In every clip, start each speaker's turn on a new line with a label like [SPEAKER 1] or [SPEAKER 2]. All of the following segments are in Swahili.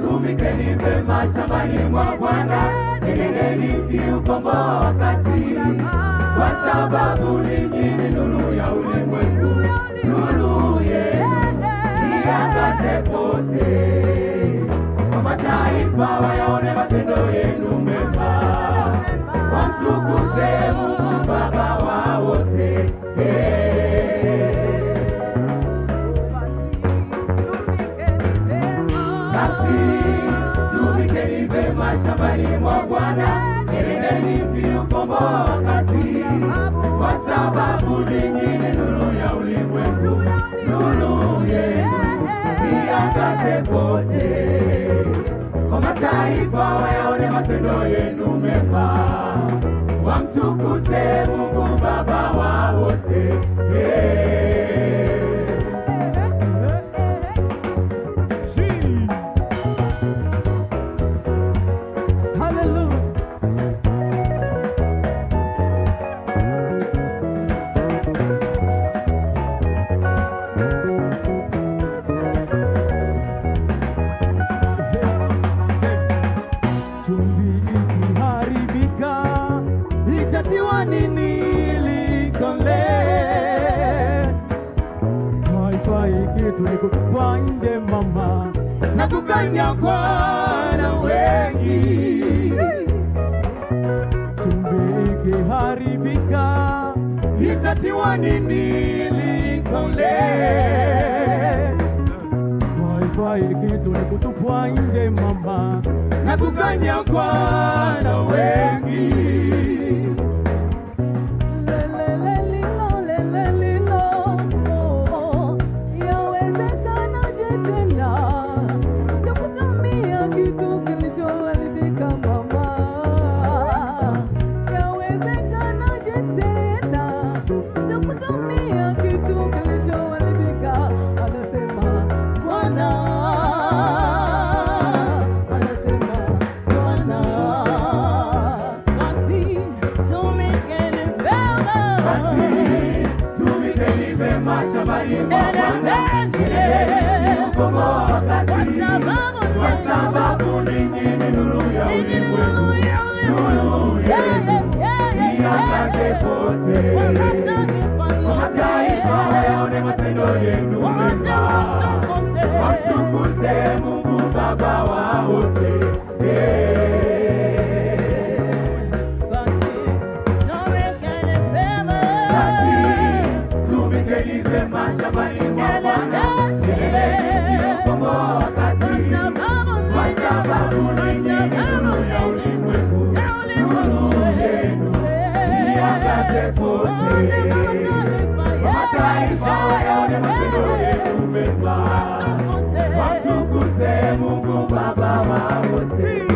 [SPEAKER 1] Tumikeni vema shambani mwa Bwana, enendeni mkiukomboa wakati, kwa sababu ninyi ni nuru ya ulimwengu. Nuru yenu iangaze pote, kwa mataifa wayaone matendo yenu mema, wamtukuze Mungu Baba wa wote. Tumikeni vema shambani mwa Bwana, enendeni mkiukomboa wakati, kwa sababu ninyi ni nuru ya ulimwengu. Nuru yenu iangaze pote, kwa mataifa wayaone matendo yenu mema, wamtukuze Mungu Baba wa wote. Itatiwa nini likole, haifai kitu ni kutupa nje mama, na kukanyagwa na wengi. Chumvi ikiharibika, itatiwa nini likole, haifai kitu, ni kutupwa nje mama, na kukanyagwa na wengi.
[SPEAKER 2] Kwa sababu ninyi ni nuru ya ulimwengu, nuru yenu iangaze pote, mataifa wayaone matendo yenu mema, wamtukuze Mungu Baba wa wote. Basi tumikeni vema shambani mwa Bwana, kwa sababu ninyi ni nuru ya ulimwengu, nuru yenu iangaze pote, mataifa wayaone matendo yenu mema, wamtukuze Mungu Baba wa wote.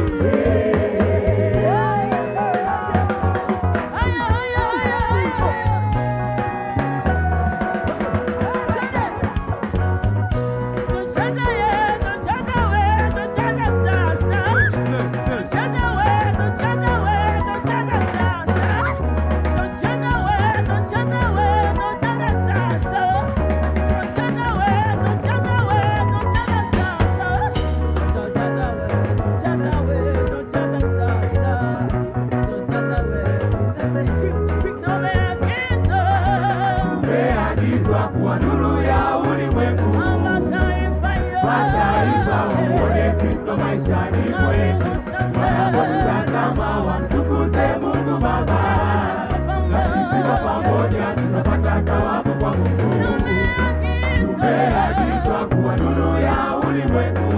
[SPEAKER 2] Kwa nuru ya ulimwengu, mataifa wamuone Kristo maishani mwetu, wanapotutazama wamtukuze Mungu Baba, na sisi kwa pamoja tunapata thawabu kwa Mungu. Tumeagizwa kuwa nuru ya ulimwengu,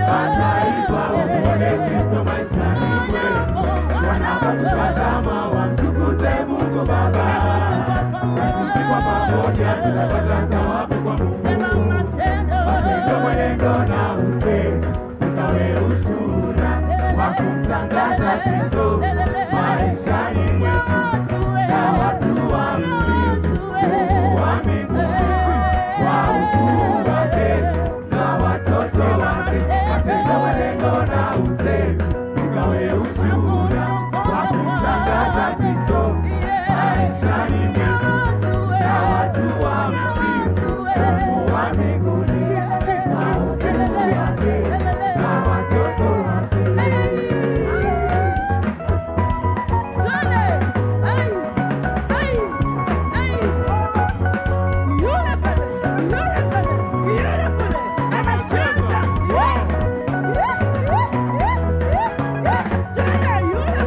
[SPEAKER 2] mataifa wamuone Kristo maishani mwetu, wanapotutazama wamtukuze Mungu Baba, kwa pamoja tunapata thawabu kwa Mungu. Matendo, mwenendo na usemi tukawe ushuhuda wa kumtangaza Kristo maishani mwetu, na watu wamsifu Mungu wa mbinguni kwa ukuu wake na watoto wake. Matendo, mwenendo na usemi tukawe ushuhuda wa kumtangaza Kristo maishani mwetu, na watu wamsifu Mungu wa mbinguni kwa ukuu wake na watoto wake.
[SPEAKER 3] Yule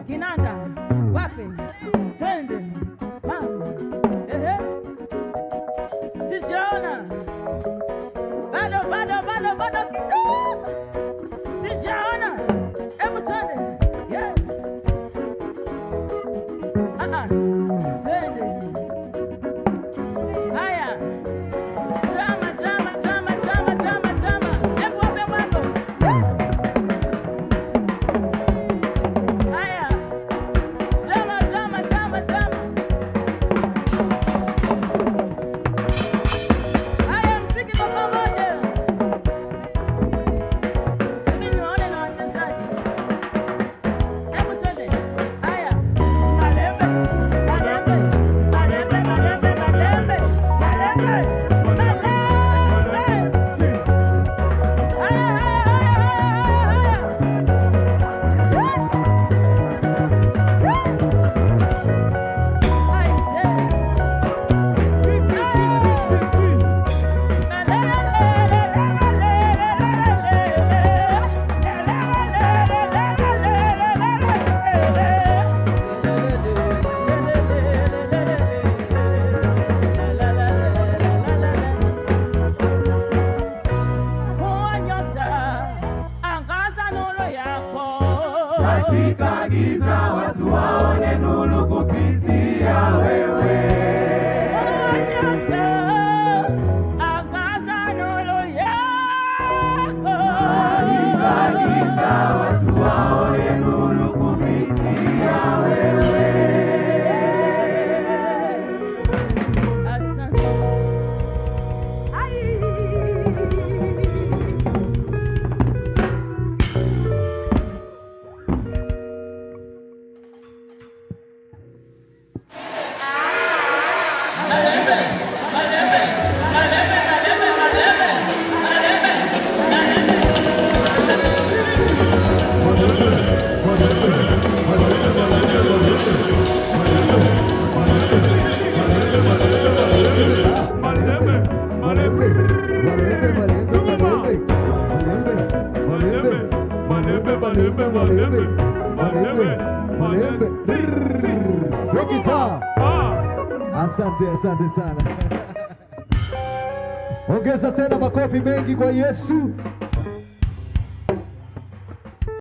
[SPEAKER 3] Kinanda wapi? Twende mama, Asante, asante sana. Ongeza tena makofi mengi kwa Yesu.